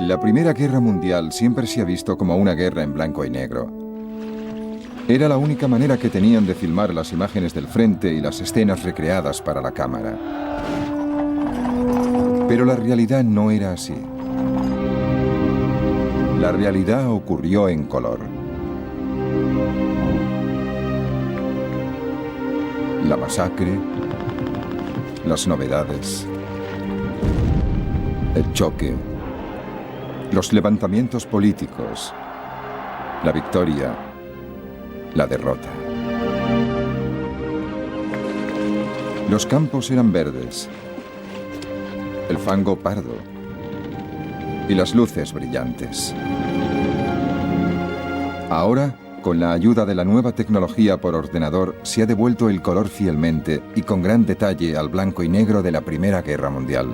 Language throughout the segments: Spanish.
La Primera Guerra Mundial siempre se ha visto como una guerra en blanco y negro. Era la única manera que tenían de filmar las imágenes del frente y las escenas recreadas para la cámara. Pero la realidad no era así. La realidad ocurrió en color. La masacre, las novedades, el choque, los levantamientos políticos, la victoria, la derrota. Los campos eran verdes, el fango pardo y las luces brillantes. Ahora, con la ayuda de la nueva tecnología por ordenador, se ha devuelto el color fielmente y con gran detalle al blanco y negro de la Primera Guerra Mundial.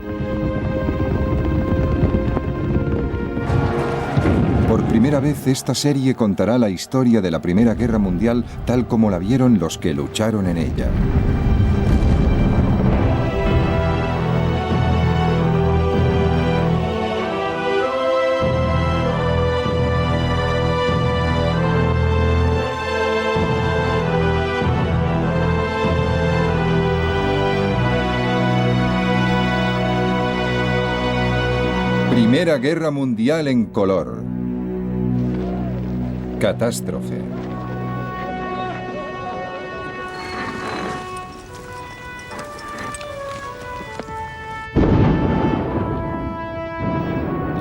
Por primera vez, esta serie contará la historia de la Primera Guerra Mundial tal como la vieron los que lucharon en ella. Primera Guerra Mundial en color. Catástrofe.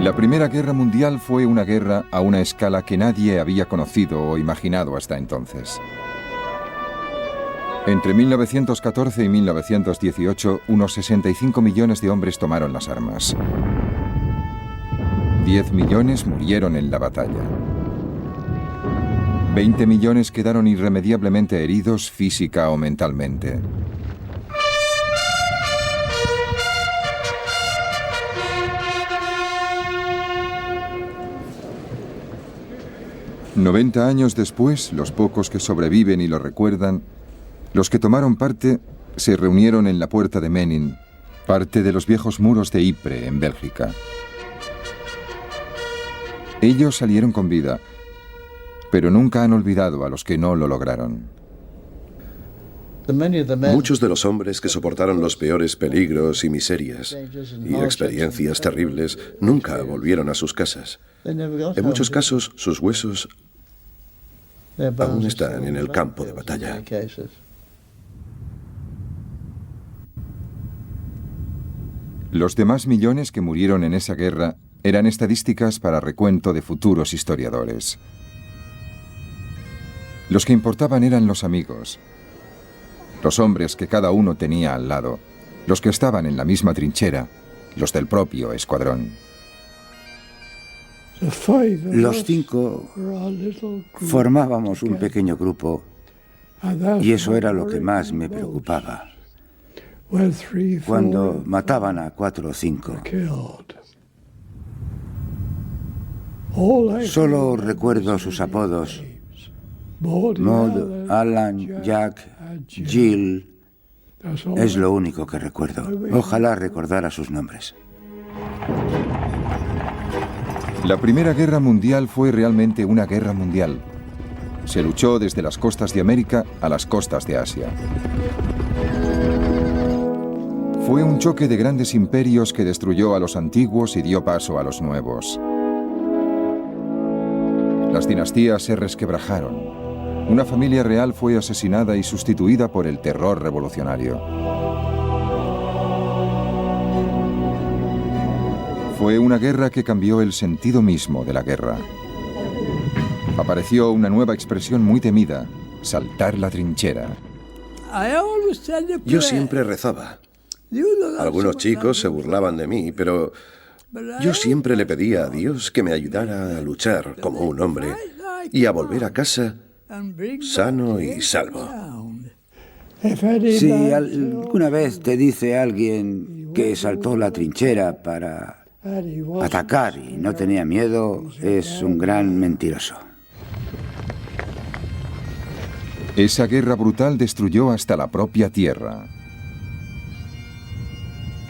La Primera Guerra Mundial fue una guerra a una escala que nadie había conocido o imaginado hasta entonces. Entre 1914 y 1918, unos 65 millones de hombres tomaron las armas. 10 millones murieron en la batalla. 20 millones quedaron irremediablemente heridos física o mentalmente. «90 años después, los pocos que sobreviven y lo recuerdan, los que tomaron parte se reunieron en la puerta de Menin, parte de los viejos muros de Ypres, en Bélgica. Ellos salieron con vida, pero nunca han olvidado a los que no lo lograron». Muchos de los hombres que soportaron los peores peligros y miserias y experiencias terribles nunca volvieron a sus casas. En muchos casos, sus huesos aún están en el campo de batalla. Los demás millones que murieron en esa guerra eran estadísticas para recuento de futuros historiadores. Los que importaban eran los amigos, los hombres que cada uno tenía al lado, los que estaban en la misma trinchera, los del propio escuadrón. Los 5 formábamos un pequeño grupo y eso era lo que más me preocupaba. Cuando mataban a 4 o 5. Solo recuerdo sus apodos: Maud, Alan, Jack, Jill. Es lo único que recuerdo. Ojalá recordara sus nombres. La Primera Guerra Mundial fue realmente una guerra mundial. Se luchó desde las costas de América a las costas de Asia. Fue un choque de grandes imperios que destruyó a los antiguos y dio paso a los nuevos. Las dinastías se resquebrajaron. Una familia real fue asesinada y sustituida por el terror revolucionario. Fue una guerra que cambió el sentido mismo de la guerra. Apareció una nueva expresión muy temida: saltar la trinchera. Yo siempre rezaba. Algunos chicos se burlaban de mí, pero yo siempre le pedía a Dios que me ayudara a luchar como un hombre y a volver a casa sano y salvo. Si alguna vez te dice alguien que saltó la trinchera para atacar y no tenía miedo, es un gran mentiroso. Esa guerra brutal destruyó hasta la propia tierra.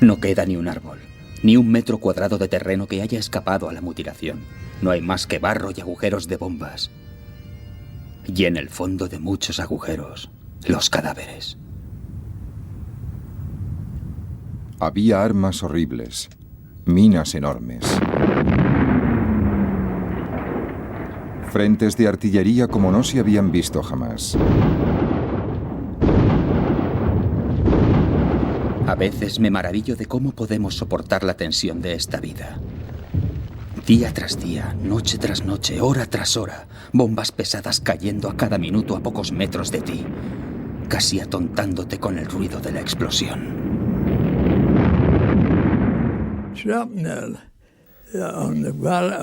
No queda ni un árbol. Ni un metro cuadrado de terreno que haya escapado a la mutilación. No hay más que barro y agujeros de bombas. Y en el fondo de muchos agujeros, los cadáveres. Había armas horribles, minas enormes, frentes de artillería como no se habían visto jamás. A veces me maravillo de cómo podemos soportar la tensión de esta vida. Día tras día, noche tras noche, hora tras hora, bombas pesadas cayendo a cada minuto a pocos metros de ti, casi atontándote con el ruido de la explosión.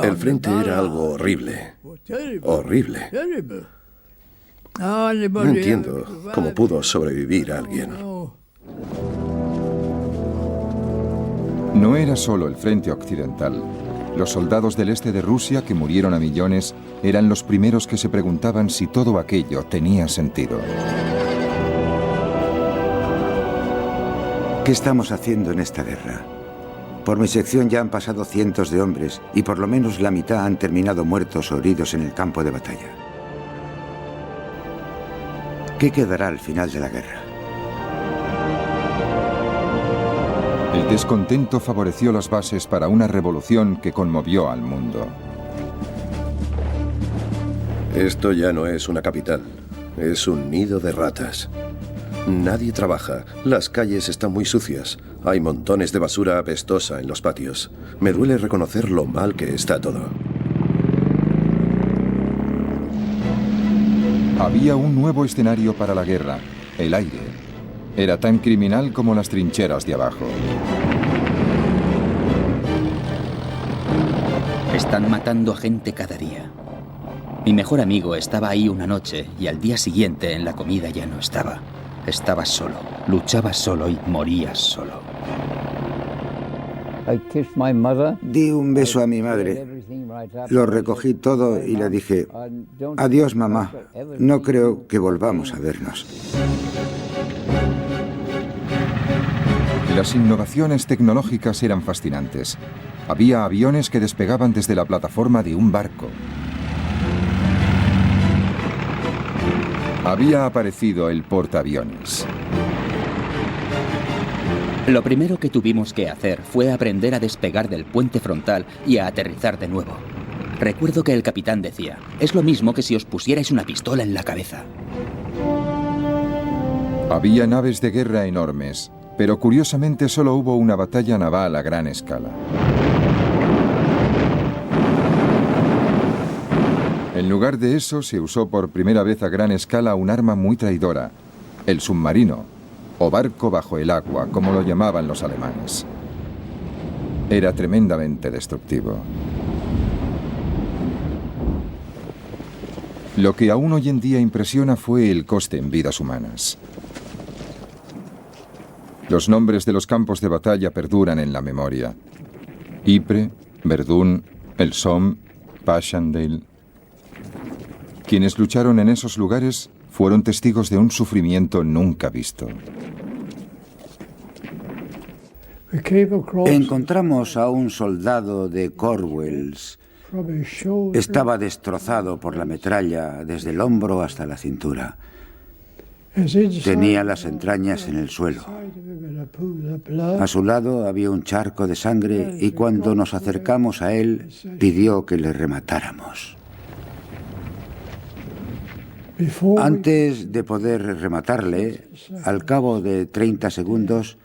El frente era algo horrible. Horrible. No entiendo cómo pudo sobrevivir alguien. No era solo el frente occidental. Los soldados del este de Rusia, que murieron a millones, eran los primeros que se preguntaban si todo aquello tenía sentido. ¿Qué estamos haciendo en esta guerra? Por mi sección ya han pasado cientos de hombres y por lo menos la mitad han terminado muertos o heridos en el campo de batalla. ¿Qué quedará al final de la guerra? El descontento favoreció las bases para una revolución que conmovió al mundo. Esto ya no es una capital, es un nido de ratas. Nadie trabaja, las calles están muy sucias, hay montones de basura apestosa en los patios. Me duele reconocer lo mal que está todo. Había un nuevo escenario para la guerra, el aire. Era tan criminal como las trincheras de abajo. Están matando a gente cada día. Mi mejor amigo estaba ahí una noche y al día siguiente en la comida ya no estaba. Estabas solo, luchabas solo y morías solo. Di un beso a mi madre. Lo recogí todo y le dije, adiós mamá, no creo que volvamos a vernos. Las innovaciones tecnológicas eran fascinantes. Había aviones que despegaban desde la plataforma de un barco. Había aparecido el portaaviones. Lo primero que tuvimos que hacer fue aprender a despegar del puente frontal y a aterrizar de nuevo. Recuerdo que el capitán decía, es lo mismo que si os pusierais una pistola en la cabeza. Había naves de guerra enormes, pero curiosamente solo hubo una batalla naval a gran escala. En lugar de eso, se usó por primera vez a gran escala un arma muy traidora, el submarino, o barco bajo el agua, como lo llamaban los alemanes. Era tremendamente destructivo. Lo que aún hoy en día impresiona fue el coste en vidas humanas. Los nombres de los campos de batalla perduran en la memoria. Ypres, Verdún, el Somme, Passchendaele. Quienes lucharon en esos lugares fueron testigos de un sufrimiento nunca visto. Encontramos a un soldado de Cornwalls. Estaba destrozado por la metralla desde el hombro hasta la cintura. Tenía las entrañas en el suelo. A su lado había un charco de sangre y cuando nos acercamos a él pidió que le rematáramos. Antes de poder rematarle, al cabo de 30 segundos,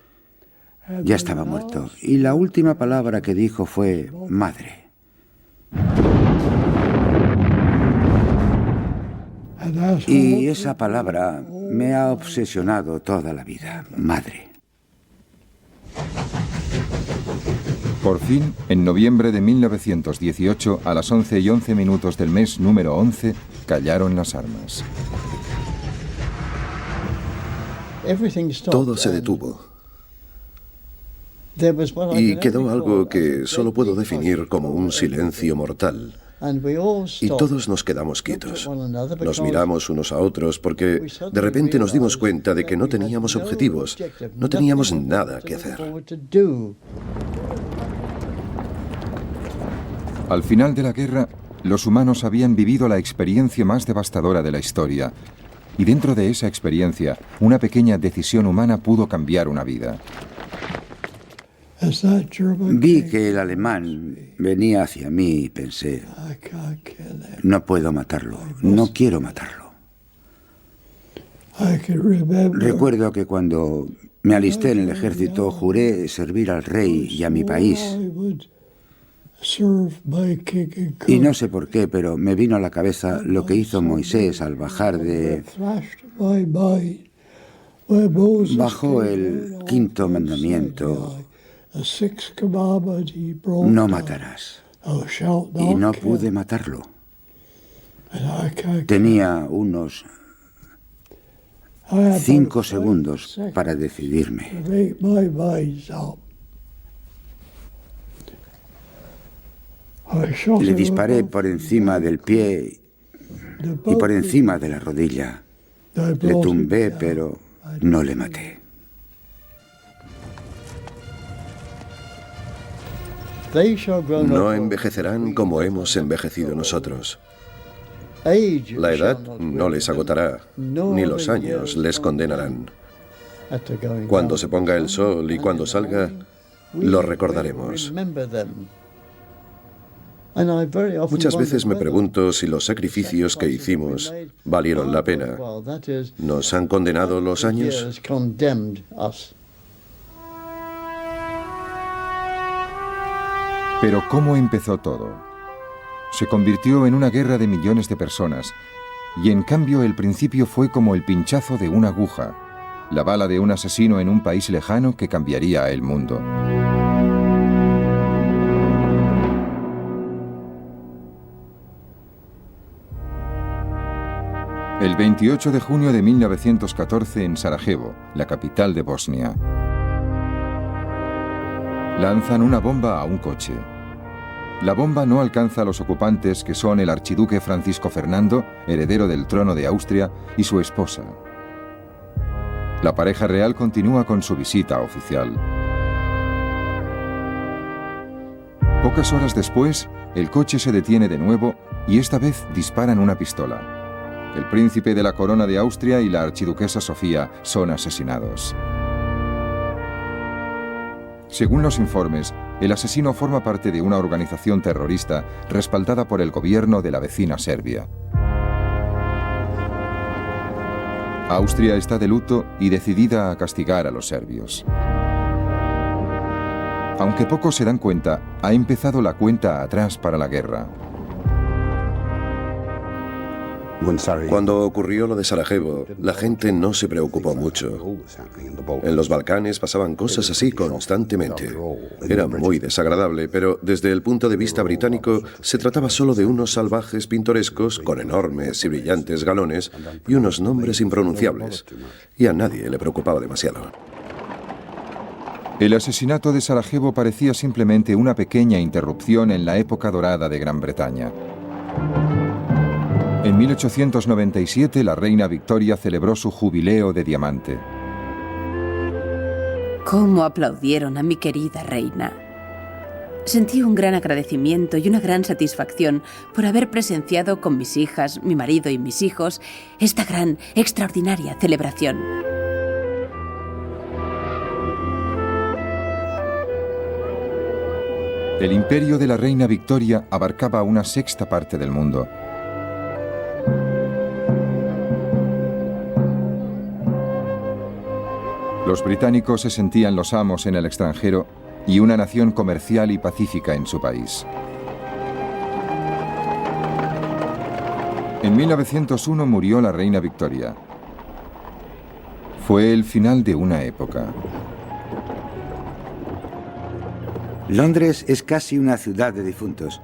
ya estaba muerto. Y la última palabra que dijo fue madre. Y esa palabra me ha obsesionado toda la vida, madre. Por fin, en noviembre de 1918, a las 11:11 del mes número 11, callaron las armas. Todo se detuvo. Y quedó algo que solo puedo definir como un silencio mortal. Y todos nos quedamos quietos. Nos miramos unos a otros porque de repente nos dimos cuenta de que no teníamos objetivos, no teníamos nada que hacer. Al final de la guerra, los humanos habían vivido la experiencia más devastadora de la historia. Y dentro de esa experiencia, una pequeña decisión humana pudo cambiar una vida. Vi que el alemán venía hacia mí y pensé, no puedo matarlo, no quiero matarlo. Recuerdo que cuando me alisté en el ejército juré servir al rey y a mi país. Y no sé por qué, pero me vino a la cabeza lo que hizo Moisés al bajar Bajó el quinto mandamiento: no matarás. Y no pude matarlo. Tenía unos 5 segundos para decidirme. Le disparé por encima del pie y por encima de la rodilla. Le tumbé, pero no le maté. No envejecerán como hemos envejecido nosotros. La edad no les agotará, ni los años les condenarán. Cuando se ponga el sol y cuando salga, lo recordaremos. Muchas veces me pregunto si los sacrificios que hicimos valieron la pena. ¿Nos han condenado los años? Pero ¿cómo empezó todo? Se convirtió en una guerra de millones de personas, y en cambio el principio fue como el pinchazo de una aguja, la bala de un asesino en un país lejano que cambiaría el mundo. El 28 de junio de 1914 en Sarajevo, la capital de Bosnia. Lanzan una bomba a un coche. La bomba no alcanza a los ocupantes, que son el archiduque Francisco Fernando, heredero del trono de Austria, y su esposa. La pareja real continúa con su visita oficial. Pocas horas después, el coche se detiene de nuevo y esta vez disparan una pistola. El príncipe de la corona de Austria y la archiduquesa Sofía son asesinados. Según los informes, el asesino forma parte de una organización terrorista respaldada por el gobierno de la vecina Serbia. Austria está de luto y decidida a castigar a los serbios. Aunque pocos se dan cuenta, ha empezado la cuenta atrás para la guerra. Cuando ocurrió lo de Sarajevo, la gente no se preocupó mucho. En los Balcanes pasaban cosas así constantemente. Era muy desagradable, pero desde el punto de vista británico se trataba solo de unos salvajes pintorescos con enormes y brillantes galones y unos nombres impronunciables. Y a nadie le preocupaba demasiado. El asesinato de Sarajevo parecía simplemente una pequeña interrupción en la época dorada de Gran Bretaña. En 1897, la reina Victoria celebró su jubileo de diamante. ¿Cómo aplaudieron a mi querida reina? Sentí un gran agradecimiento y una gran satisfacción por haber presenciado con mis hijas, mi marido y mis hijos esta gran, extraordinaria celebración. El imperio de la reina Victoria abarcaba una sexta parte del mundo. Los británicos se sentían los amos en el extranjero y una nación comercial y pacífica en su país. En 1901 murió la reina Victoria. Fue el final de una época. Londres es casi una ciudad de difuntos.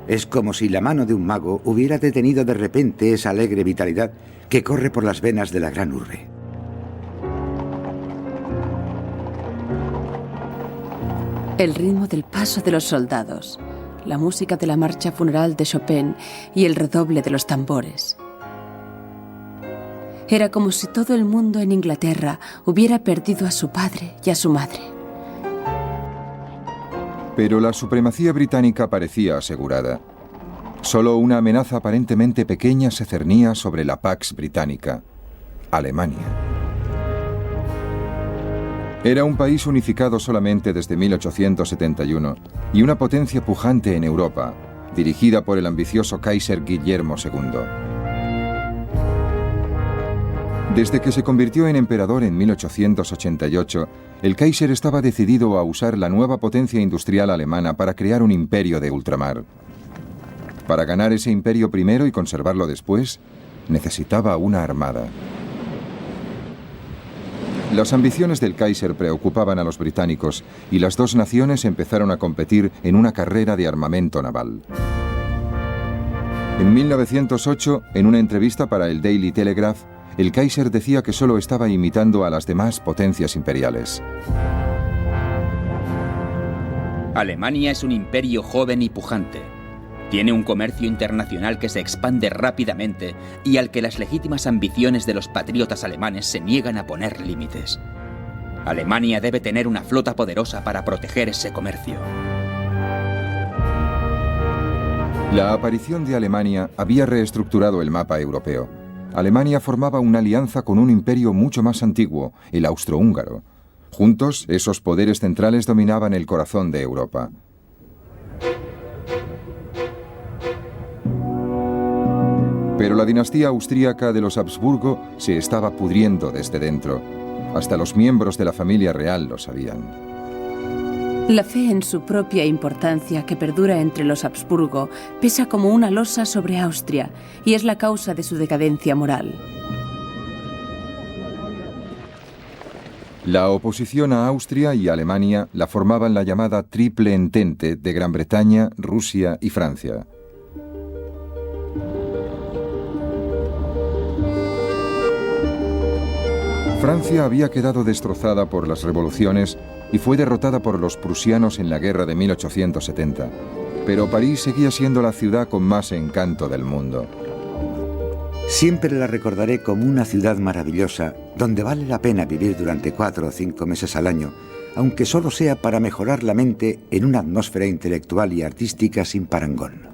Es como si la mano de un mago hubiera detenido de repente esa alegre vitalidad que corre por las venas de la gran urbe. El ritmo del paso de los soldados, la música de la marcha funeral de Chopin y el redoble de los tambores. Era como si todo el mundo en Inglaterra hubiera perdido a su padre y a su madre. Pero la supremacía británica parecía asegurada. Solo una amenaza aparentemente pequeña se cernía sobre la Pax Británica: Alemania. Era un país unificado solamente desde 1871 y una potencia pujante en Europa, dirigida por el ambicioso Kaiser Guillermo II. Desde que se convirtió en emperador en 1888, el Kaiser estaba decidido a usar la nueva potencia industrial alemana para crear un imperio de ultramar. Para ganar ese imperio primero y conservarlo después, necesitaba una armada. Las ambiciones del Kaiser preocupaban a los británicos y las dos naciones empezaron a competir en una carrera de armamento naval. En 1908, en una entrevista para el Daily Telegraph, el Kaiser decía que solo estaba imitando a las demás potencias imperiales. Alemania es un imperio joven y pujante. Tiene un comercio internacional que se expande rápidamente y al que las legítimas ambiciones de los patriotas alemanes se niegan a poner límites. Alemania debe tener una flota poderosa para proteger ese comercio. La aparición de Alemania había reestructurado el mapa europeo. Alemania formaba una alianza con un imperio mucho más antiguo, el austrohúngaro. Juntos, esos poderes centrales dominaban el corazón de Europa. Pero la dinastía austríaca de los Habsburgo se estaba pudriendo desde dentro. Hasta los miembros de la familia real lo sabían. La fe en su propia importancia que perdura entre los Habsburgo pesa como una losa sobre Austria y es la causa de su decadencia moral. La oposición a Austria y Alemania la formaban la llamada Triple Entente de Gran Bretaña, Rusia y Francia. Francia había quedado destrozada por las revoluciones y fue derrotada por los prusianos en la guerra de 1870. Pero París seguía siendo la ciudad con más encanto del mundo. Siempre la recordaré como una ciudad maravillosa, donde vale la pena vivir durante 4 o 5 meses al año, aunque solo sea para mejorar la mente en una atmósfera intelectual y artística sin parangón.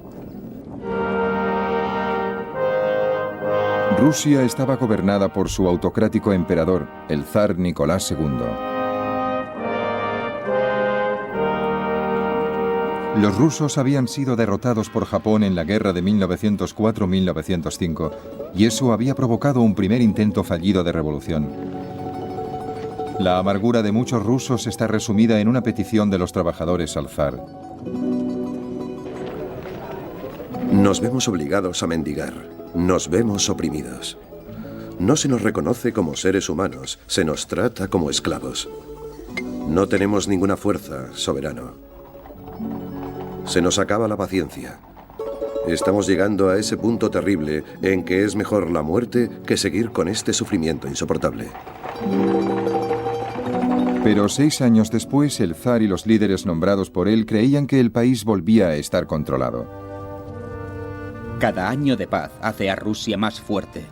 Rusia estaba gobernada por su autocrático emperador, el zar Nicolás II. Los rusos habían sido derrotados por Japón en la guerra de 1904-1905 y eso había provocado un primer intento fallido de revolución. La amargura de muchos rusos está resumida en una petición de los trabajadores al zar. Nos vemos obligados a mendigar. Nos vemos oprimidos. No se nos reconoce como seres humanos, se nos trata como esclavos. No tenemos ninguna fuerza, soberano. Se nos acaba la paciencia. Estamos llegando a ese punto terrible en que es mejor la muerte que seguir con este sufrimiento insoportable. Pero 6 años después, el zar y los líderes nombrados por él creían que el país volvía a estar controlado. Cada año de paz hace a Rusia más fuerte,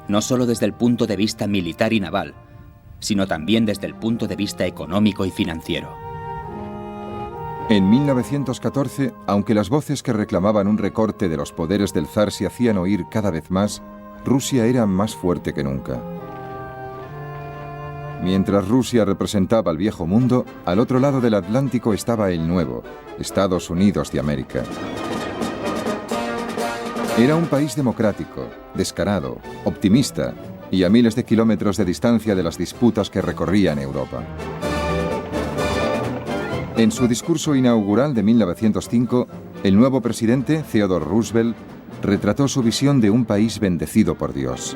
no solo desde el punto de vista militar y naval, sino también desde el punto de vista económico y financiero. En 1914, aunque las voces que reclamaban un recorte de los poderes del zar se hacían oír cada vez más, Rusia era más fuerte que nunca. Mientras Rusia representaba al viejo mundo, al otro lado del Atlántico estaba el nuevo, Estados Unidos de América. Era un país democrático, descarado, optimista y a miles de kilómetros de distancia de las disputas que recorrían Europa. En su discurso inaugural de 1905, el nuevo presidente, Theodore Roosevelt, retrató su visión de un país bendecido por Dios.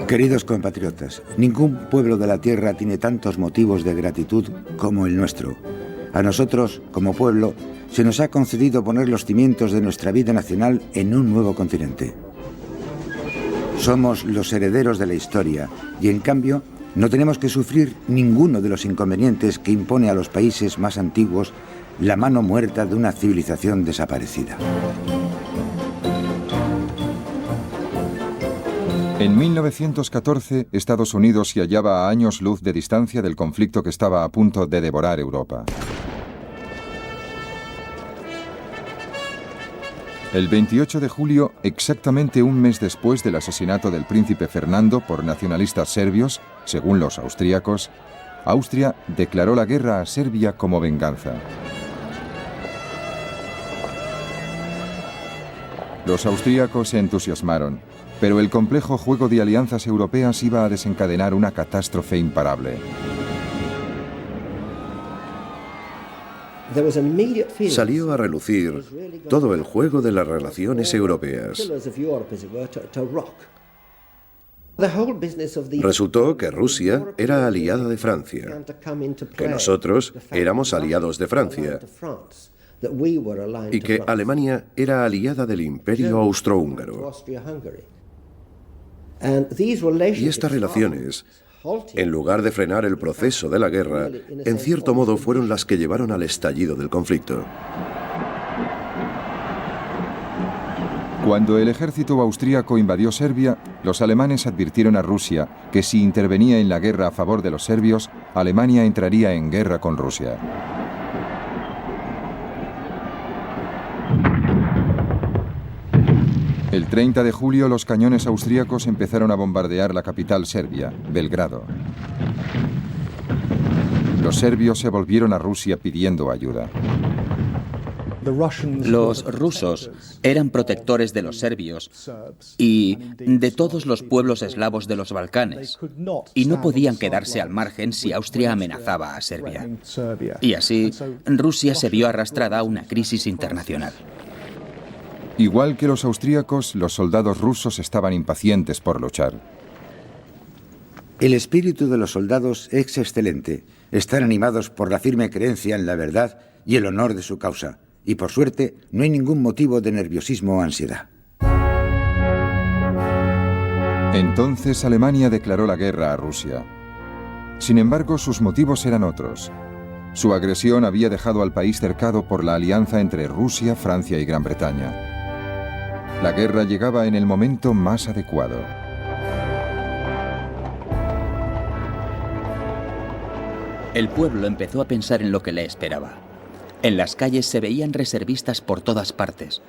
Queridos compatriotas, ningún pueblo de la tierra tiene tantos motivos de gratitud como el nuestro. A nosotros, como pueblo, se nos ha concedido poner los cimientos de nuestra vida nacional en un nuevo continente. Somos los herederos de la historia y, en cambio, no tenemos que sufrir ninguno de los inconvenientes que impone a los países más antiguos la mano muerta de una civilización desaparecida. En 1914, Estados Unidos se hallaba a años luz de distancia del conflicto que estaba a punto de devorar Europa. El 28 de julio, exactamente un mes después del asesinato del príncipe Fernando por nacionalistas serbios, según los austríacos, Austria declaró la guerra a Serbia como venganza. Los austríacos se entusiasmaron, pero el complejo juego de alianzas europeas iba a desencadenar una catástrofe imparable. Salió a relucir todo el juego de las relaciones europeas. Resultó que Rusia era aliada de Francia, que nosotros éramos aliados de Francia y que Alemania era aliada del Imperio Austrohúngaro. Y estas relaciones, en lugar de frenar el proceso de la guerra, en cierto modo fueron las que llevaron al estallido del conflicto. Cuando el ejército austríaco invadió Serbia, los alemanes advirtieron a Rusia que si intervenía en la guerra a favor de los serbios, Alemania entraría en guerra con Rusia. El 30 de julio, los cañones austríacos empezaron a bombardear la capital serbia, Belgrado. Los serbios se volvieron a Rusia pidiendo ayuda. Los rusos eran protectores de los serbios y de todos los pueblos eslavos de los Balcanes, y no podían quedarse al margen si Austria amenazaba a Serbia. Y así, Rusia se vio arrastrada a una crisis internacional. Igual que los austríacos, los soldados rusos estaban impacientes por luchar. El espíritu de los soldados es excelente. Están animados por la firme creencia en la verdad y el honor de su causa. Y por suerte, no hay ningún motivo de nerviosismo o ansiedad. Entonces Alemania declaró la guerra a Rusia. Sin embargo, sus motivos eran otros. Su agresión había dejado al país cercado por la alianza entre Rusia, Francia y Gran Bretaña. La guerra llegaba en el momento más adecuado. El pueblo empezó a pensar en lo que le esperaba. En las calles se veían reservistas por todas partes.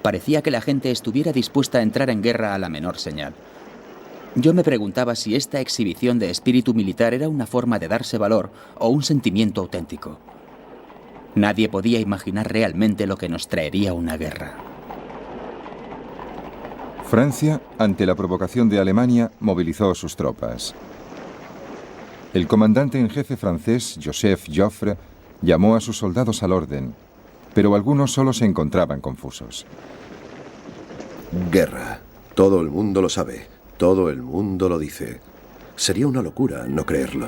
Parecía que la gente estuviera dispuesta a entrar en guerra a la menor señal. Yo me preguntaba si esta exhibición de espíritu militar era una forma de darse valor o un sentimiento auténtico. Nadie podía imaginar realmente lo que nos traería una guerra. Francia, ante la provocación de Alemania, movilizó sus tropas. El comandante en jefe francés, Joseph Joffre, llamó a sus soldados al orden, pero algunos solo se encontraban confusos. Guerra. Todo el mundo lo sabe. Todo el mundo lo dice. Sería una locura no creerlo.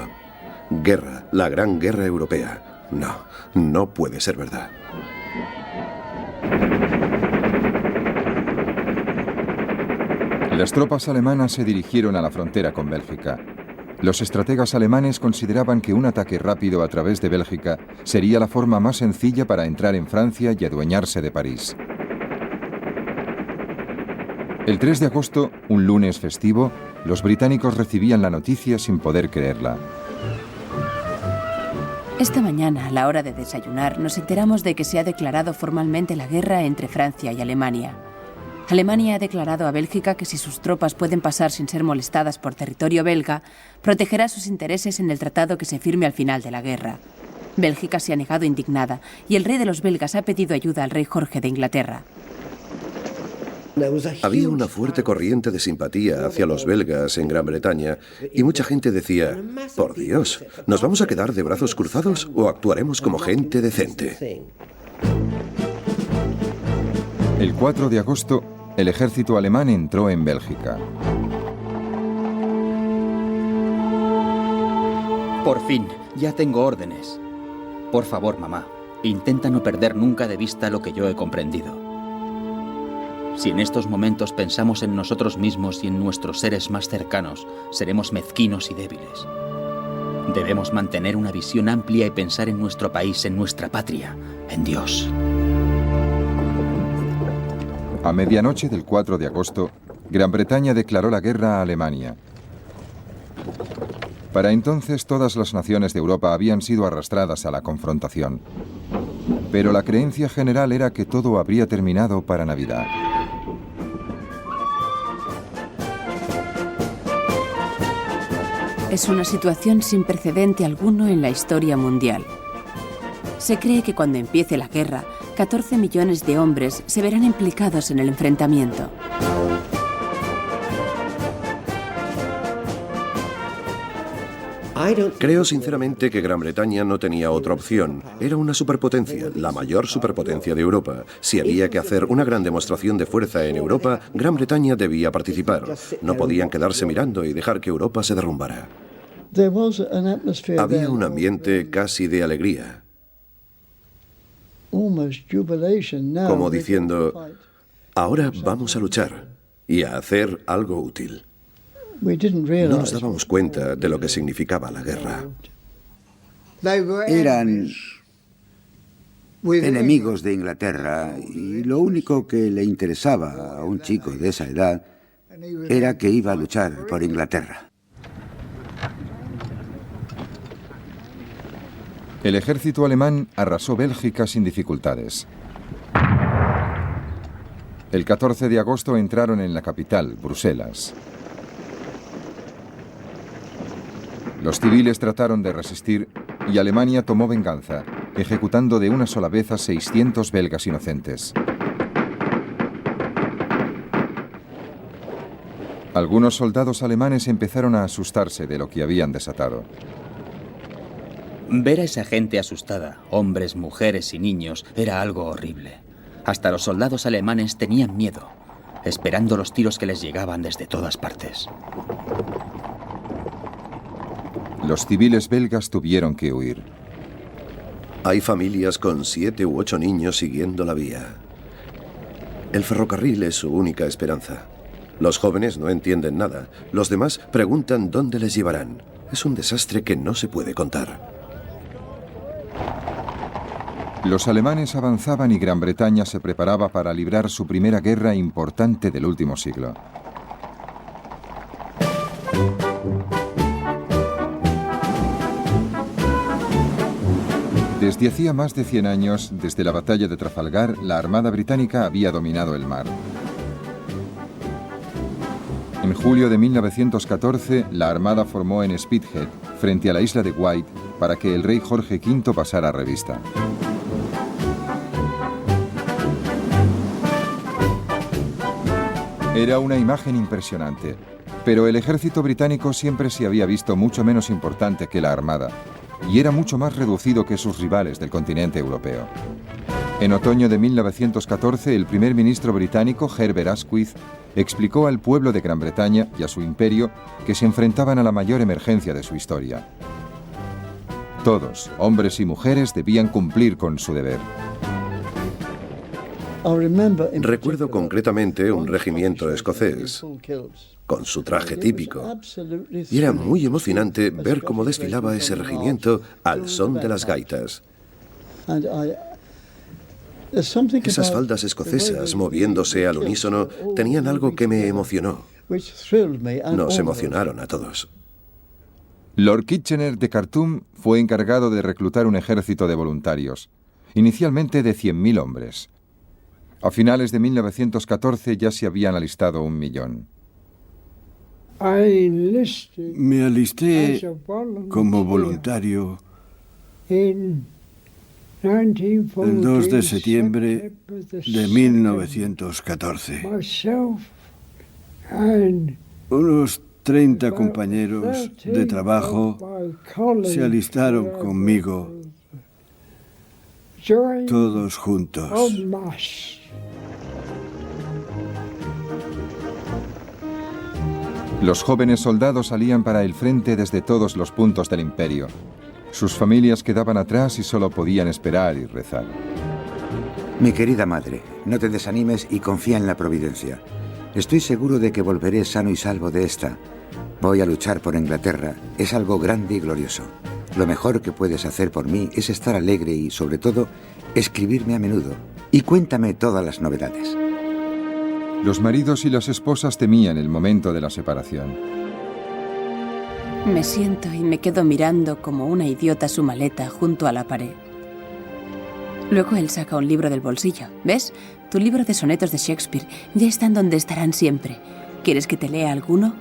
Guerra. La gran guerra europea. No, no puede ser verdad. Las tropas alemanas se dirigieron a la frontera con Bélgica. Los estrategas alemanes consideraban que un ataque rápido a través de Bélgica sería la forma más sencilla para entrar en Francia y adueñarse de París. El 3 de agosto, un lunes festivo, los británicos recibían la noticia sin poder creerla. Esta mañana, a la hora de desayunar, nos enteramos de que se ha declarado formalmente la guerra entre Francia y Alemania. Alemania ha declarado a Bélgica que si sus tropas pueden pasar sin ser molestadas por territorio belga, protegerá sus intereses en el tratado que se firme al final de la guerra. Bélgica se ha negado indignada y el rey de los belgas ha pedido ayuda al rey Jorge de Inglaterra. Había una fuerte corriente de simpatía hacia los belgas en Gran Bretaña y mucha gente decía, por Dios, ¿nos vamos a quedar de brazos cruzados o actuaremos como gente decente? El 4 de agosto, el ejército alemán entró en Bélgica. Por fin, ya tengo órdenes. Por favor, mamá, intenta no perder nunca de vista lo que yo he comprendido. Si en estos momentos pensamos en nosotros mismos y en nuestros seres más cercanos, seremos mezquinos y débiles. Debemos mantener una visión amplia y pensar en nuestro país, en nuestra patria, en Dios. A medianoche del 4 de agosto, Gran Bretaña declaró la guerra a Alemania. Para entonces todas las naciones de Europa habían sido arrastradas a la confrontación. Pero la creencia general era que todo habría terminado para Navidad. Es una situación sin precedente alguno en la historia mundial. Se cree que cuando empiece la guerra, 14 millones de hombres se verán implicados en el enfrentamiento. Creo sinceramente que Gran Bretaña no tenía otra opción. Era una superpotencia, la mayor superpotencia de Europa. Si había que hacer una gran demostración de fuerza en Europa, Gran Bretaña debía participar. No podían quedarse mirando y dejar que Europa se derrumbara. Había un ambiente casi de alegría, como diciendo, ahora vamos a luchar y a hacer algo útil. No nos dábamos cuenta de lo que significaba la guerra. Eran enemigos de Inglaterra y lo único que le interesaba a un chico de esa edad era que iba a luchar por Inglaterra. El ejército alemán arrasó Bélgica sin dificultades. El 14 de agosto entraron en la capital, Bruselas. Los civiles trataron de resistir y Alemania tomó venganza, ejecutando de una sola vez a 600 belgas inocentes. Algunos soldados alemanes empezaron a asustarse de lo que habían desatado. Ver a esa gente asustada, hombres, mujeres y niños, era algo horrible. Hasta los soldados alemanes tenían miedo, esperando los tiros que les llegaban desde todas partes. Los civiles belgas tuvieron que huir. Hay familias con 7 u 8 niños siguiendo la vía. El ferrocarril es su única esperanza. Los jóvenes no entienden nada. Los demás preguntan dónde les llevarán. Es un desastre que no se puede contar. Los alemanes avanzaban y Gran Bretaña se preparaba para librar su primera guerra importante del último siglo. Desde hacía más de 100 años, desde la batalla de Trafalgar, la Armada británica había dominado el mar. En julio de 1914, la Armada formó en Spithead, frente a la isla de Wight, para que el rey Jorge V pasara revista. Era una imagen impresionante, pero el ejército británico siempre se había visto mucho menos importante que la Armada, y era mucho más reducido que sus rivales del continente europeo. En otoño de 1914, el primer ministro británico, Herbert Asquith, explicó al pueblo de Gran Bretaña y a su imperio que se enfrentaban a la mayor emergencia de su historia. Todos, hombres y mujeres, debían cumplir con su deber. Recuerdo concretamente un regimiento escocés, con su traje típico, y era muy emocionante ver cómo desfilaba ese regimiento al son de las gaitas. Esas faldas escocesas moviéndose al unísono tenían algo que me emocionó. Nos emocionaron a todos. Lord Kitchener de Khartoum fue encargado de reclutar un ejército de voluntarios, inicialmente de 100.000 hombres. A finales de 1914 ya se habían alistado 1 millón. Me alisté como voluntario el 2 de septiembre de 1914. Unos 30 compañeros de trabajo se alistaron conmigo, todos juntos. Los jóvenes soldados salían para el frente desde todos los puntos del imperio. Sus familias quedaban atrás y solo podían esperar y rezar. Mi querida madre, no te desanimes y confía en la providencia. Estoy seguro de que volveré sano y salvo de esta. Voy a luchar por Inglaterra. Es algo grande y glorioso. Lo mejor que puedes hacer por mí es estar alegre y, sobre todo, escribirme a menudo. Y cuéntame todas las novedades. Los maridos y las esposas temían el momento de la separación. Me siento y me quedo mirando como una idiota su maleta junto a la pared. Luego él saca un libro del bolsillo. ¿Ves? Tu libro de sonetos de Shakespeare. Ya están donde estarán siempre. ¿Quieres que te lea alguno?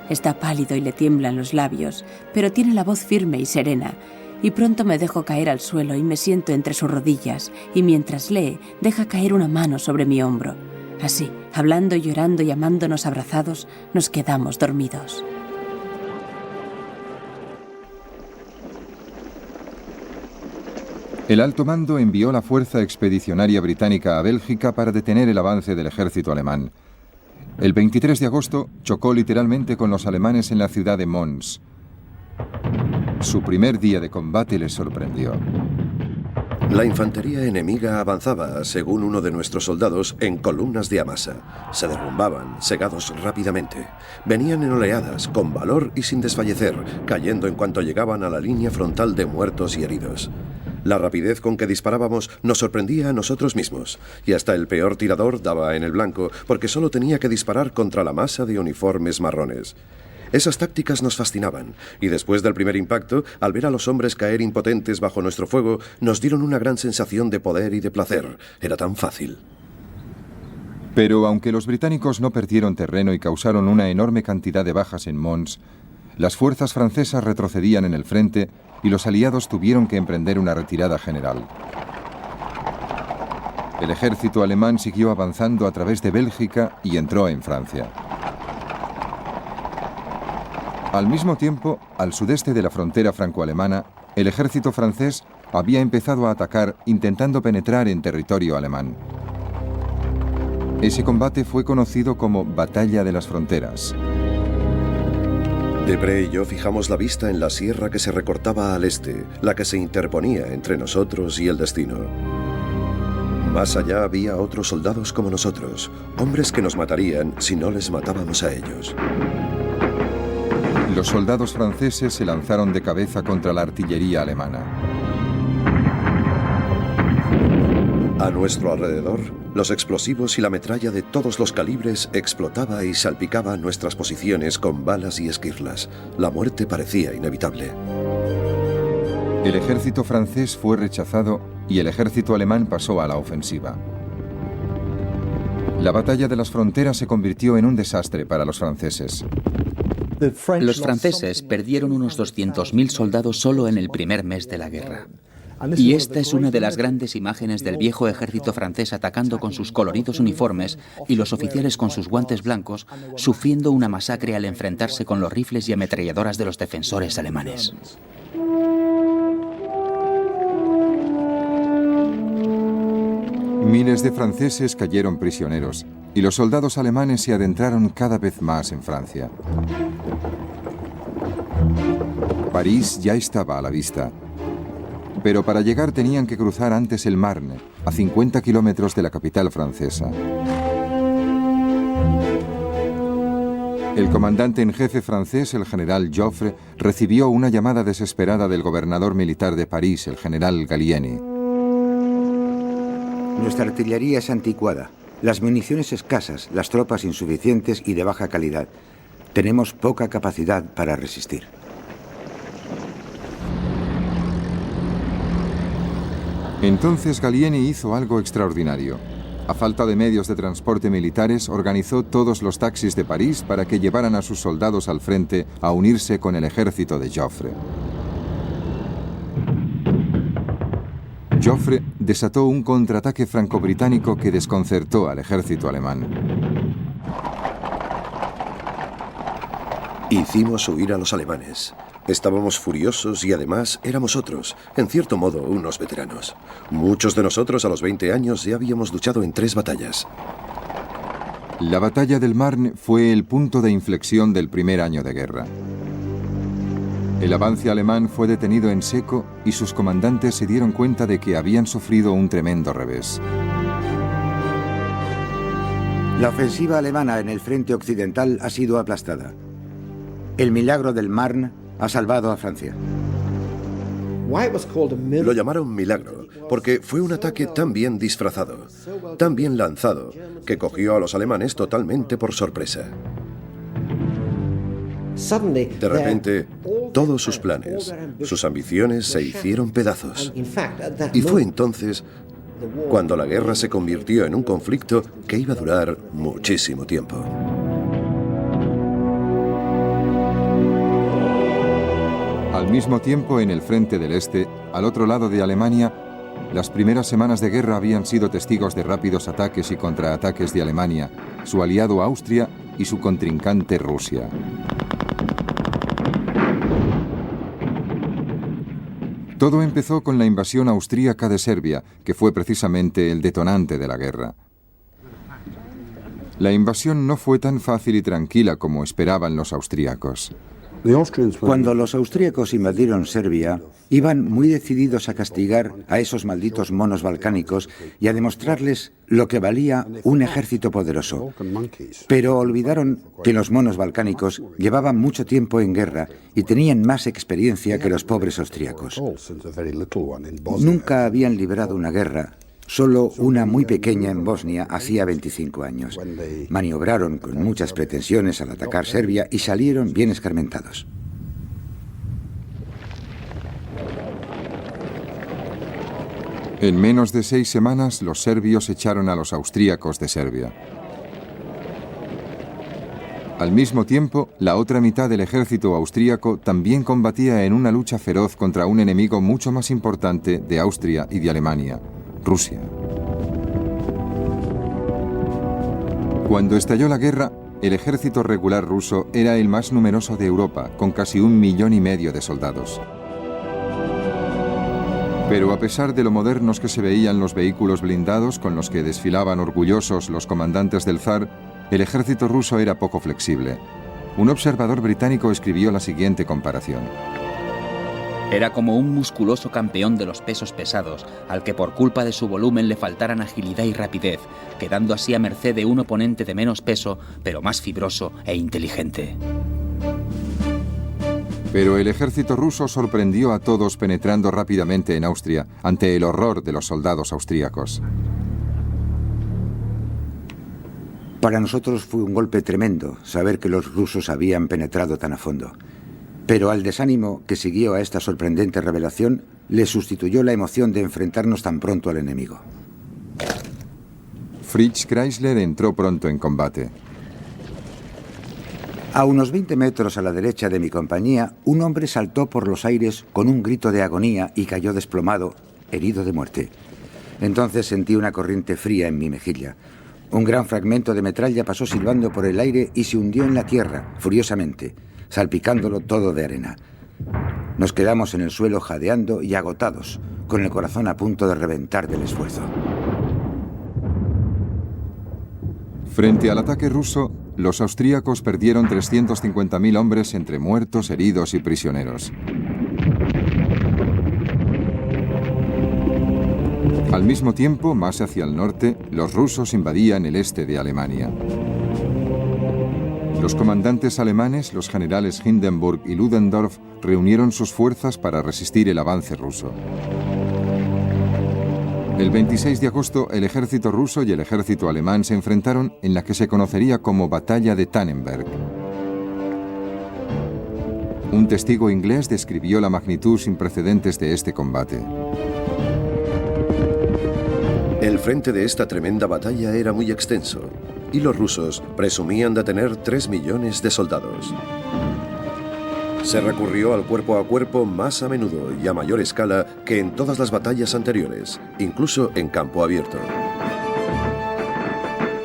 Está pálido y le tiemblan los labios, pero tiene la voz firme y serena. Y pronto me dejo caer al suelo y me siento entre sus rodillas, y mientras lee, deja caer una mano sobre mi hombro. Así, hablando, llorando y amándonos abrazados, nos quedamos dormidos. El alto mando envió la fuerza expedicionaria británica a Bélgica para detener el avance del ejército alemán. El 23 de agosto chocó literalmente con los alemanes en la ciudad de Mons. Su primer día de combate les sorprendió. La infantería enemiga avanzaba, según uno de nuestros soldados, en columnas de amasa. Se derrumbaban, cegados rápidamente. Venían en oleadas, con valor y sin desfallecer, cayendo en cuanto llegaban a la línea frontal de muertos y heridos. La rapidez con que disparábamos nos sorprendía a nosotros mismos, y hasta el peor tirador daba en el blanco, porque solo tenía que disparar contra la masa de uniformes marrones. Esas tácticas nos fascinaban, y después del primer impacto, al ver a los hombres caer impotentes bajo nuestro fuego, nos dieron una gran sensación de poder y de placer. Era tan fácil. Pero aunque los británicos no perdieron terreno y causaron una enorme cantidad de bajas en Mons, las fuerzas francesas retrocedían en el frente y los aliados tuvieron que emprender una retirada general. El ejército alemán siguió avanzando a través de Bélgica y entró en Francia. Al mismo tiempo, al sudeste de la frontera franco-alemana, el ejército francés había empezado a atacar intentando penetrar en territorio alemán. Ese combate fue conocido como Batalla de las Fronteras. Debré y yo fijamos la vista en la sierra que se recortaba al este, la que se interponía entre nosotros y el destino. Más allá había otros soldados como nosotros, hombres que nos matarían si no les matábamos a ellos. Los soldados franceses se lanzaron de cabeza contra la artillería alemana. A nuestro alrededor, los explosivos y la metralla de todos los calibres explotaba y salpicaba nuestras posiciones con balas y esquirlas. La muerte parecía inevitable. El ejército francés fue rechazado y el ejército alemán pasó a la ofensiva. La batalla de las fronteras se convirtió en un desastre para los franceses. Los franceses perdieron unos 200.000 soldados solo en el primer mes de la guerra. Y esta es una de las grandes imágenes del viejo ejército francés atacando con sus coloridos uniformes y los oficiales con sus guantes blancos, sufriendo una masacre al enfrentarse con los rifles y ametralladoras de los defensores alemanes. Miles de franceses cayeron prisioneros y los soldados alemanes se adentraron cada vez más en Francia. París ya estaba a la vista. Pero para llegar tenían que cruzar antes el Marne, a 50 kilómetros de la capital francesa. El comandante en jefe francés, el general Joffre, recibió una llamada desesperada del gobernador militar de París, el general Gallieni. Nuestra artillería es anticuada, las municiones escasas, las tropas insuficientes y de baja calidad. Tenemos poca capacidad para resistir. Entonces Gallieni hizo algo extraordinario. A falta de medios de transporte militares, organizó todos los taxis de París para que llevaran a sus soldados al frente a unirse con el ejército de Joffre. Joffre desató un contraataque franco-británico que desconcertó al ejército alemán. Hicimos huir a los alemanes. Estábamos furiosos y además éramos otros, en cierto modo, unos veteranos. Muchos de nosotros a los 20 años ya habíamos luchado en 3 batallas. La batalla del Marne fue el punto de inflexión del primer año de guerra. El avance alemán fue detenido en seco y sus comandantes se dieron cuenta de que habían sufrido un tremendo revés. La ofensiva alemana en el frente occidental ha sido aplastada. El milagro del Marne ha salvado a Francia. Lo llamaron milagro, porque fue un ataque tan bien disfrazado, tan bien lanzado, que cogió a los alemanes totalmente por sorpresa. De repente, todos sus planes, sus ambiciones se hicieron pedazos. Y fue entonces cuando la guerra se convirtió en un conflicto que iba a durar muchísimo tiempo. Al mismo tiempo, en el frente del este, al otro lado de Alemania, las primeras semanas de guerra habían sido testigos de rápidos ataques y contraataques de Alemania, su aliado Austria y su contrincante Rusia. Todo empezó con la invasión austríaca de Serbia, que fue precisamente el detonante de la guerra. La invasión no fue tan fácil y tranquila como esperaban los austríacos. Cuando los austríacos invadieron Serbia, iban muy decididos a castigar a esos malditos monos balcánicos y a demostrarles lo que valía un ejército poderoso. Pero olvidaron que los monos balcánicos llevaban mucho tiempo en guerra y tenían más experiencia que los pobres austríacos. Nunca habían librado una guerra, solo una muy pequeña en Bosnia hacía 25 años. Maniobraron con muchas pretensiones al atacar Serbia y salieron bien escarmentados. En menos de 6 semanas, los serbios echaron a los austríacos de Serbia. Al mismo tiempo, la otra mitad del ejército austríaco también combatía en una lucha feroz contra un enemigo mucho más importante de Austria y de Alemania: Rusia. Cuando estalló la guerra, el ejército regular ruso era el más numeroso de Europa, con casi 1,5 millones de soldados. Pero a pesar de lo modernos que se veían los vehículos blindados con los que desfilaban orgullosos los comandantes del zar, el ejército ruso era poco flexible. Un observador británico escribió la siguiente comparación. Era como un musculoso campeón de los pesos pesados, al que por culpa de su volumen le faltaran agilidad y rapidez, quedando así a merced de un oponente de menos peso, pero más fibroso e inteligente. Pero el ejército ruso sorprendió a todos penetrando rápidamente en Austria ante el horror de los soldados austríacos. Para nosotros fue un golpe tremendo saber que los rusos habían penetrado tan a fondo. Pero al desánimo que siguió a esta sorprendente revelación le sustituyó la emoción de enfrentarnos tan pronto al enemigo. Fritz Kreisler entró pronto en combate. A unos 20 metros a la derecha de mi compañía, un hombre saltó por los aires con un grito de agonía y cayó desplomado, herido de muerte. Entonces sentí una corriente fría en mi mejilla. Un gran fragmento de metralla pasó silbando por el aire y se hundió en la tierra, furiosamente, salpicándolo todo de arena. Nos quedamos en el suelo jadeando y agotados, con el corazón a punto de reventar del esfuerzo. Frente al ataque ruso, los austríacos perdieron 350.000 hombres entre muertos, heridos y prisioneros. Al mismo tiempo, más hacia el norte, los rusos invadían el este de Alemania. Los comandantes alemanes, los generales Hindenburg y Ludendorff, reunieron sus fuerzas para resistir el avance ruso. El 26 de agosto, el ejército ruso y el ejército alemán se enfrentaron en la que se conocería como Batalla de Tannenberg. Un testigo inglés describió la magnitud sin precedentes de este combate. El frente de esta tremenda batalla era muy extenso y los rusos presumían de tener 3 millones de soldados. Se recurrió al cuerpo a cuerpo más a menudo y a mayor escala que en todas las batallas anteriores, incluso en campo abierto.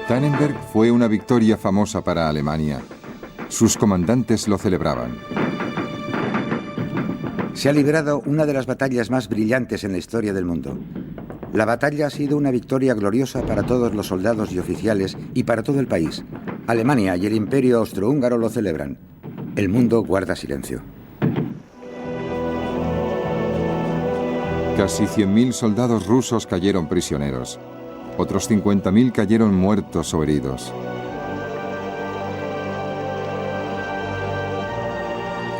Tannenberg fue una victoria famosa para Alemania. Sus comandantes lo celebraban. Se ha librado una de las batallas más brillantes en la historia del mundo. La batalla ha sido una victoria gloriosa para todos los soldados y oficiales y para todo el país. Alemania y el Imperio Austrohúngaro lo celebran. El mundo guarda silencio. Casi 100.000 soldados rusos cayeron prisioneros. Otros 50.000 cayeron muertos o heridos.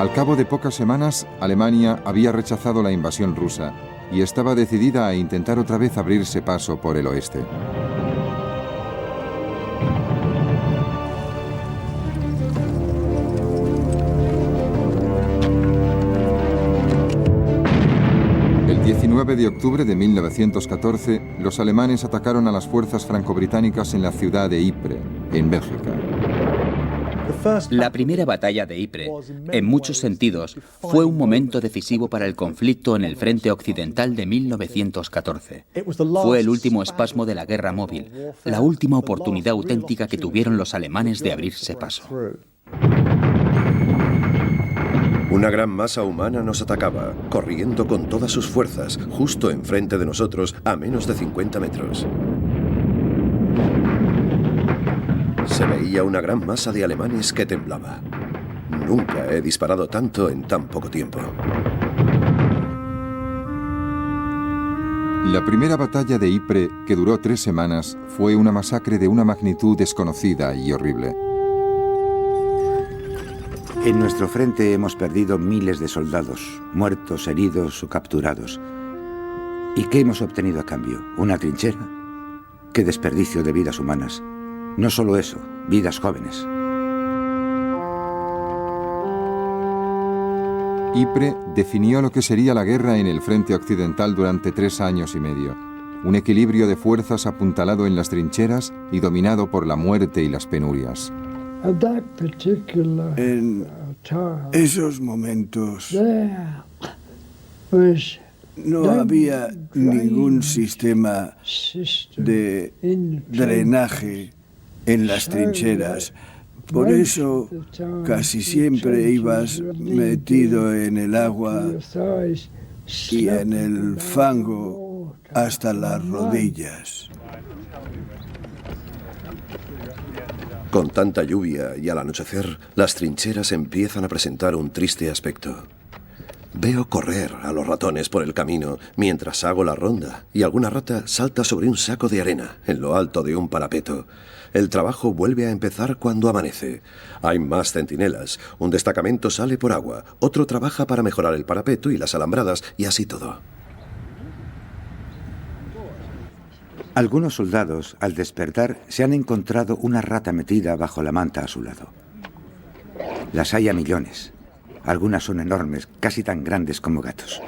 Al cabo de pocas semanas, Alemania había rechazado la invasión rusa y estaba decidida a intentar otra vez abrirse paso por el oeste. El 19 de octubre de 1914, los alemanes atacaron a las fuerzas franco-británicas en la ciudad de Ypres, en Bélgica. La primera batalla de Ypres, en muchos sentidos, fue un momento decisivo para el conflicto en el frente occidental de 1914. Fue el último espasmo de la guerra móvil, la última oportunidad auténtica que tuvieron los alemanes de abrirse paso. Una gran masa humana nos atacaba, corriendo con todas sus fuerzas, justo enfrente de nosotros, a menos de 50 metros. Se veía una gran masa de alemanes que temblaba. Nunca he disparado tanto en tan poco tiempo. La primera batalla de Ypres, que duró 3 semanas, fue una masacre de una magnitud desconocida y horrible. En nuestro frente hemos perdido miles de soldados, muertos, heridos o capturados. ¿Y qué hemos obtenido a cambio? ¿Una trinchera? ¡Qué desperdicio de vidas humanas! No solo eso, vidas jóvenes. Ypres definió lo que sería la guerra en el frente occidental durante 3 años y medio. Un equilibrio de fuerzas apuntalado en las trincheras y dominado por la muerte y las penurias. En esos momentos no había ningún sistema de drenaje en las trincheras. Por eso casi siempre ibas metido en el agua y en el fango hasta las rodillas. Con tanta lluvia y al anochecer, las trincheras empiezan a presentar un triste aspecto. Veo correr a los ratones por el camino mientras hago la ronda y alguna rata salta sobre un saco de arena en lo alto de un parapeto. El trabajo vuelve a empezar cuando amanece. Hay más centinelas, un destacamento sale por agua, otro trabaja para mejorar el parapeto y las alambradas y así todo. Algunos soldados, al despertar, se han encontrado una rata metida bajo la manta a su lado. Las hay a millones. Algunas son enormes, casi tan grandes como gatos.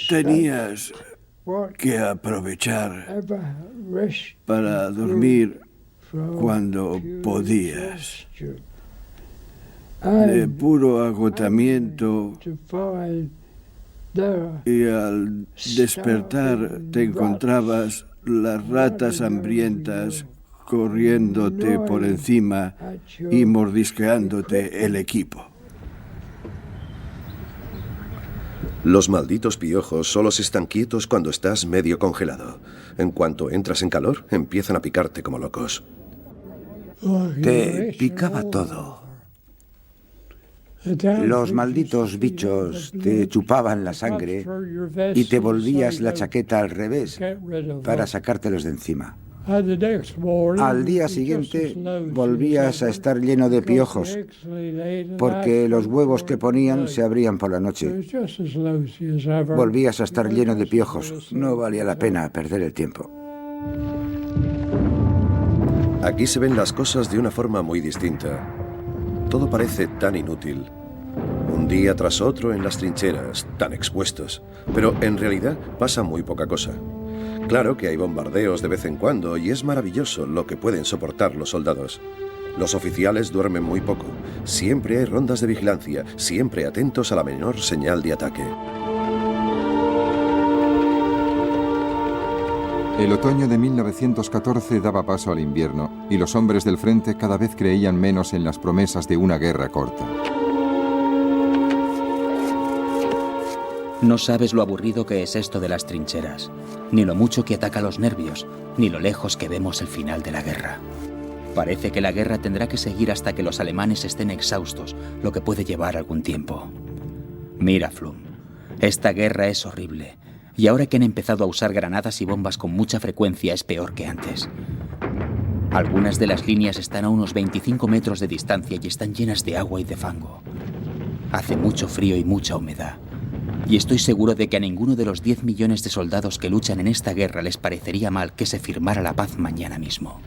Tenías que aprovechar para dormir cuando podías. De puro agotamiento, y al despertar te encontrabas las ratas hambrientas corriéndote por encima y mordisqueándote el equipo. Los malditos piojos solo se están quietos cuando estás medio congelado. En cuanto entras en calor, empiezan a picarte como locos. Te picaba todo. Los malditos bichos te chupaban la sangre y te volvías la chaqueta al revés para sacártelos de encima. Al día siguiente volvías a estar lleno de piojos, porque los huevos que ponían se abrían por la noche. Volvías a estar lleno de piojos. No valía la pena perder el tiempo. Aquí se ven las cosas de una forma muy distinta. Todo parece tan inútil. Un día tras otro en las trincheras, tan expuestos. Pero en realidad pasa muy poca cosa. Claro que hay bombardeos de vez en cuando y es maravilloso lo que pueden soportar los soldados. Los oficiales duermen muy poco. Siempre hay rondas de vigilancia, siempre atentos a la menor señal de ataque. El otoño de 1914 daba paso al invierno y los hombres del frente cada vez creían menos en las promesas de una guerra corta. No sabes lo aburrido que es esto de las trincheras, ni lo mucho que ataca los nervios, ni lo lejos que vemos el final de la guerra. Parece que la guerra tendrá que seguir hasta que los alemanes estén exhaustos, lo que puede llevar algún tiempo. Mira, Flum, esta guerra es horrible, y ahora que han empezado a usar granadas y bombas con mucha frecuencia es peor que antes. Algunas de las líneas están a unos 25 metros de distancia y están llenas de agua y de fango. Hace mucho frío y mucha humedad. Y estoy seguro de que a ninguno de los 10 millones de soldados que luchan en esta guerra les parecería mal que se firmara la paz mañana mismo.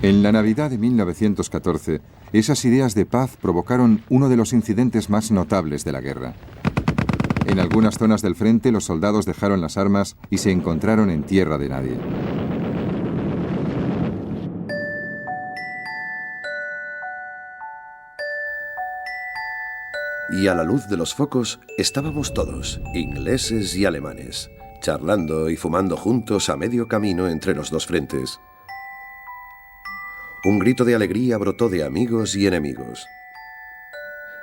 En la Navidad de 1914, esas ideas de paz provocaron uno de los incidentes más notables de la guerra. En algunas zonas del frente, los soldados dejaron las armas y se encontraron en tierra de nadie. Y a la luz de los focos estábamos todos, ingleses y alemanes, charlando y fumando juntos a medio camino entre los dos frentes. Un grito de alegría brotó de amigos y enemigos.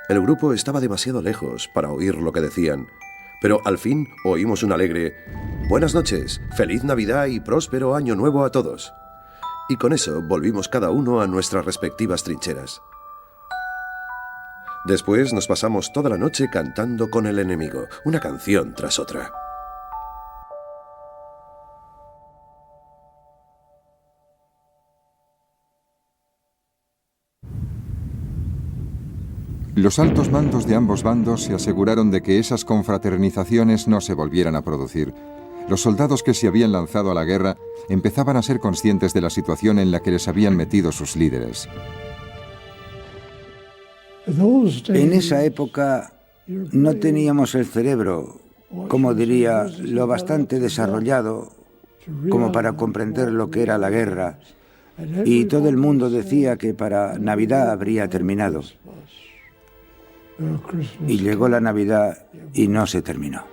El grupo estaba demasiado lejos para oír lo que decían, pero al fin oímos un alegre «Buenas noches, feliz Navidad y próspero año nuevo a todos». Y con eso volvimos cada uno a nuestras respectivas trincheras. Después nos pasamos toda la noche cantando con el enemigo, una canción tras otra. Los altos mandos de ambos bandos se aseguraron de que esas confraternizaciones no se volvieran a producir. Los soldados que se habían lanzado a la guerra empezaban a ser conscientes de la situación en la que les habían metido sus líderes. En esa época no teníamos el cerebro, como diría, lo bastante desarrollado como para comprender lo que era la guerra, y todo el mundo decía que para Navidad habría terminado. Y llegó la Navidad y no se terminó.